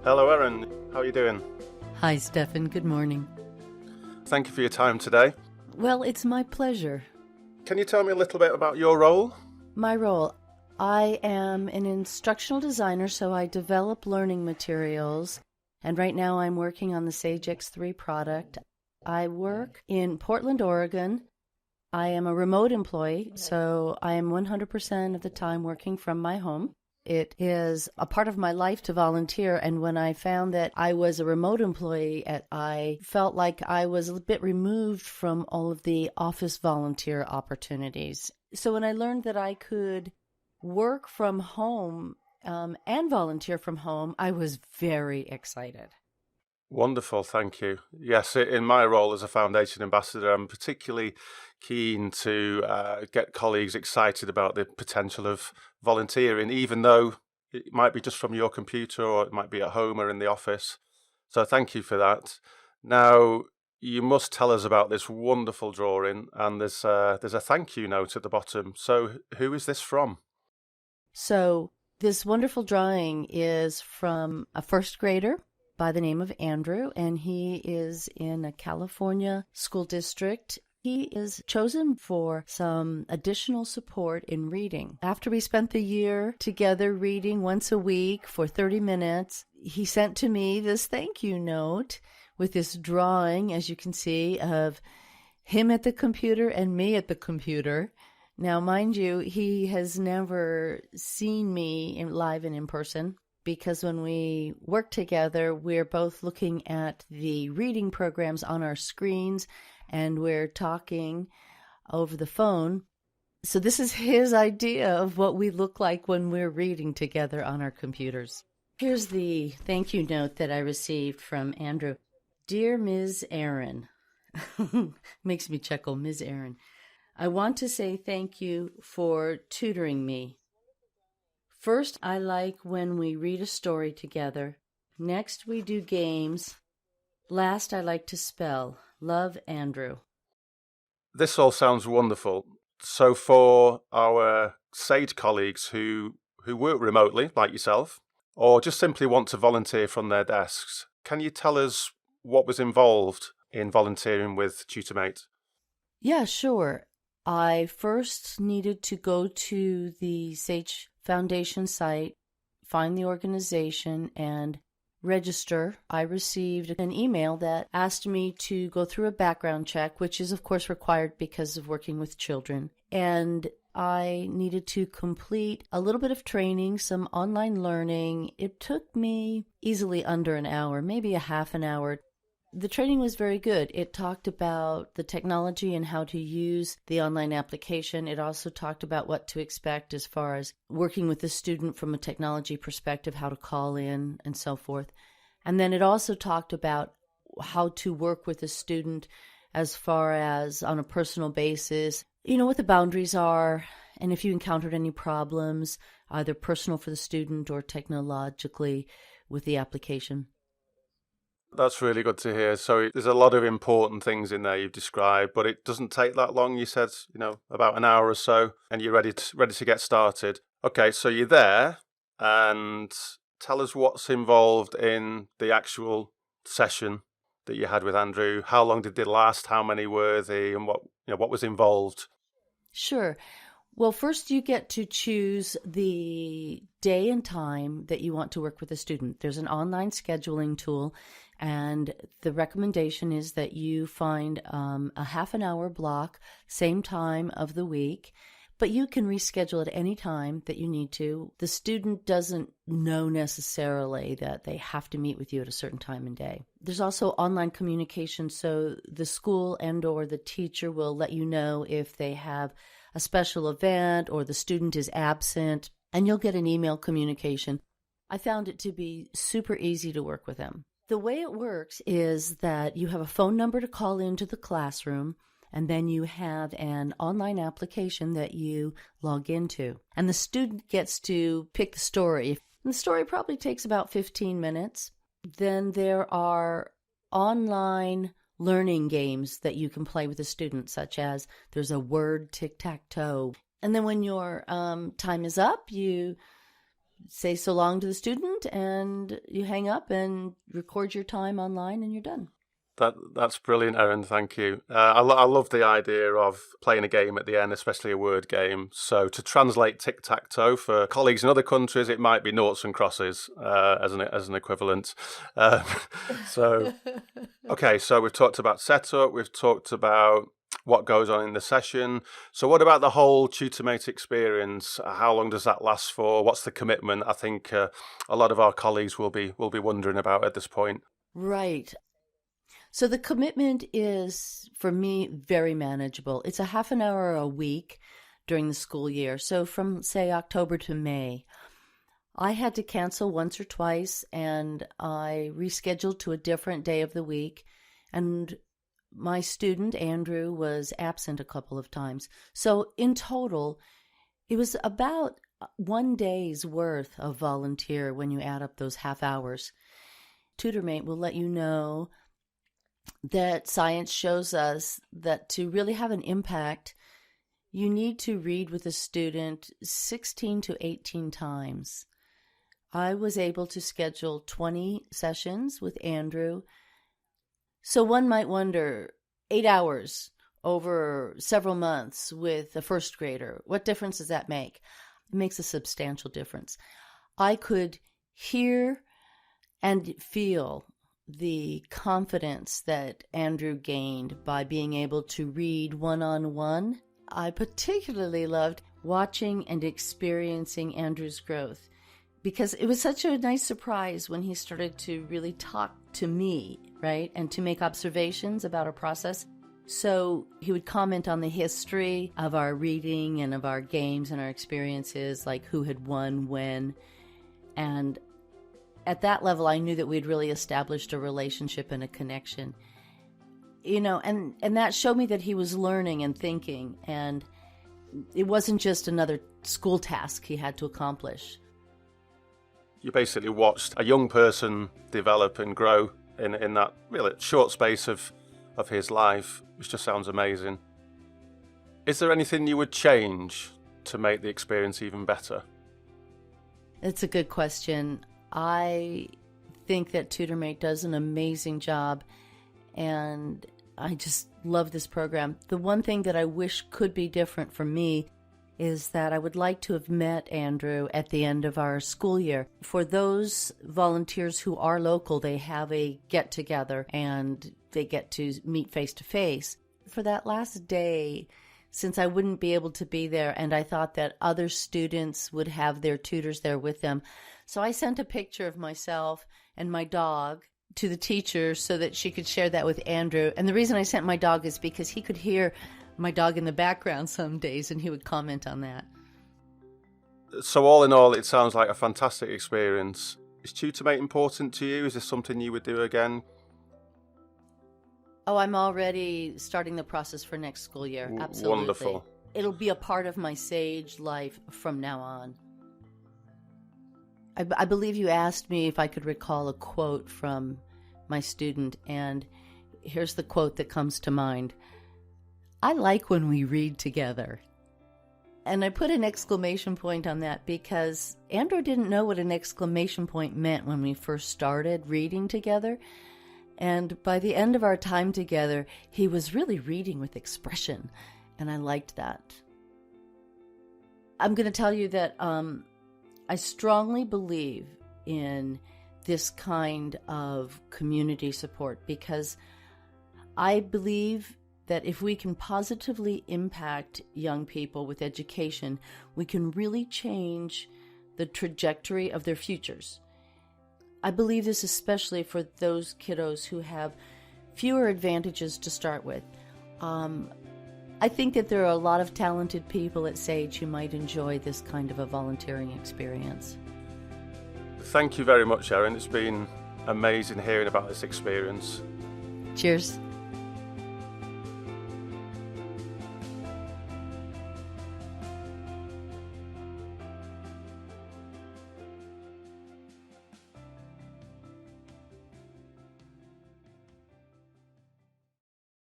Hello, Erin. How are you doing? Hi, Stefan. Good morning. Thank you for your time today. Well, it's my pleasure. Can you tell me a little bit about your role? My role. I am an instructional designer, so I develop learning materials. And right now I'm working on the Sage X3 product. I work in Portland, Oregon. I am a remote employee, so I am 100% of the time working from my home. It is a part of my life to volunteer, and when I found that I was a remote employee, I felt like I was a bit removed from all of the office volunteer opportunities. So when I learned that I could work from home and volunteer from home, I was very excited. Wonderful, thank you. Yes, in my role as a foundation ambassador, I'm particularly keen to get colleagues excited about the potential of volunteering, even though it might be just from your computer or it might be at home or in the office. So thank you for that. Now, you must tell us about this wonderful drawing, and there's a thank you note at the bottom. So who is this from? So this wonderful drawing is from a first grader by the name of Andrew, and he is in a California school district. He is chosen for some additional support in reading. After we spent the year together reading once a week for 30 minutes, he sent to me this thank you note with this drawing, as you can see, of him at the computer and me at the computer. Now, mind you, he has never seen me live and in person, because when we work together, we're both looking at the reading programs on our screens and we're talking over the phone. So this is his idea of what we look like when we're reading together on our computers. Here's the thank you note that I received from Andrew. Dear Ms. Erin, makes me chuckle, Ms. Erin, I want to say thank you for tutoring me. First, I like when we read a story together. Next, we do games. Last, I like to spell. Love, Andrew. This all sounds wonderful. So for our Sage colleagues who work remotely, like yourself, or just simply want to volunteer from their desks, can you tell us what was involved in volunteering with TutorMate? Yeah, sure. I first needed to go to the Sage Foundation site, find the organization, and register. I received an email that asked me to go through a background check, which is of course required because of working with children. And I needed to complete a little bit of training, some online learning. It took me easily under an hour, maybe a half an hour. The training was very good. It talked about the technology and how to use the online application. It also talked about what to expect as far as working with the student from a technology perspective, how to call in and so forth. And then it also talked about how to work with a student as far as on a personal basis, what the boundaries are, and if you encountered any problems, either personal for the student or technologically with the application. That's really good to hear. So there's a lot of important things in there you've described, but it doesn't take that long. You said, about an hour or so, and you're ready to get started. Okay, so you're there, and tell us what's involved in the actual session that you had with Andrew. How long did it last? How many were they, and what was involved? Sure. Well, first you get to choose the day and time that you want to work with a student. There's an online scheduling tool, and the recommendation is that you find a half an hour block, same time of the week, but you can reschedule at any time that you need to. The student doesn't know necessarily that they have to meet with you at a certain time and day. There's also online communication, so the school and or the teacher will let you know if they have a special event or the student is absent, and you'll get an email communication. I found it to be super easy to work with them. The way it works is that you have a phone number to call into the classroom, and then you have an online application that you log into. And the student gets to pick the story. And the story probably takes about 15 minutes. Then there are online learning games that you can play with the student, such as there's a word tic-tac-toe. And then when your time is up, you say so long to the student, and you hang up and record your time online, and you're done. That's brilliant, Erin. Thank you. I love the idea of playing a game at the end, especially a word game. So to translate tic-tac-toe for colleagues in other countries, it might be noughts and crosses as an equivalent. So, okay, so we've talked about setup. We've talked about what goes on in the session. So what about the whole TutorMate experience? How long does that last for? What's the commitment? I think a lot of our colleagues will be wondering about at this point. Right. So the commitment is, for me, very manageable. It's a half an hour a week during the school year. So from, say, October to May. I had to cancel once or twice, and I rescheduled to a different day of the week. And my student, Andrew, was absent a couple of times. So in total, it was about 1 day's worth of volunteer when you add up those half hours. TutorMate will let you know that science shows us that to really have an impact, you need to read with a student 16 to 18 times. I was able to schedule 20 sessions with Andrew. So one might wonder, 8 hours over several months with a first grader, what difference does that make? It makes a substantial difference. I could hear and feel the confidence that Andrew gained by being able to read one-on-one. I particularly loved watching and experiencing Andrew's growth because it was such a nice surprise when he started to really talk to me, right, and to make observations about our process. So he would comment on the history of our reading and of our games and our experiences, like who had won when, and at that level, I knew that we'd really established a relationship and a connection, and that showed me that he was learning and thinking, and it wasn't just another school task he had to accomplish. You basically watched a young person develop and grow in that really short space of his life, which just sounds amazing. Is there anything you would change to make the experience even better? It's a good question. I think that TutorMate does an amazing job, and I just love this program. The one thing that I wish could be different for me is that I would like to have met Andrew at the end of our school year. For those volunteers who are local, they have a get-together, and they get to meet face-to-face. For that last day, since I wouldn't be able to be there, and I thought that other students would have their tutors there with them, so I sent a picture of myself and my dog to the teacher so that she could share that with Andrew. And the reason I sent my dog is because he could hear my dog in the background some days, and he would comment on that. So all in all, it sounds like a fantastic experience. Is TutorMate important to you? Is this something you would do again? Oh, I'm already starting the process for next school year. Absolutely. Wonderful. It'll be a part of my Sage life from now on. I believe you asked me if I could recall a quote from my student, and here's the quote that comes to mind. I like when we read together. And I put an exclamation point on that because Andrew didn't know what an exclamation point meant when we first started reading together. And by the end of our time together, he was really reading with expression, and I liked that. I'm going to tell you that I strongly believe in this kind of community support because I believe that if we can positively impact young people with education, we can really change the trajectory of their futures. I believe this especially for those kiddos who have fewer advantages to start with. I think that there are a lot of talented people at Sage who might enjoy this kind of a volunteering experience. Thank you very much, Erin. It's been amazing hearing about this experience. Cheers.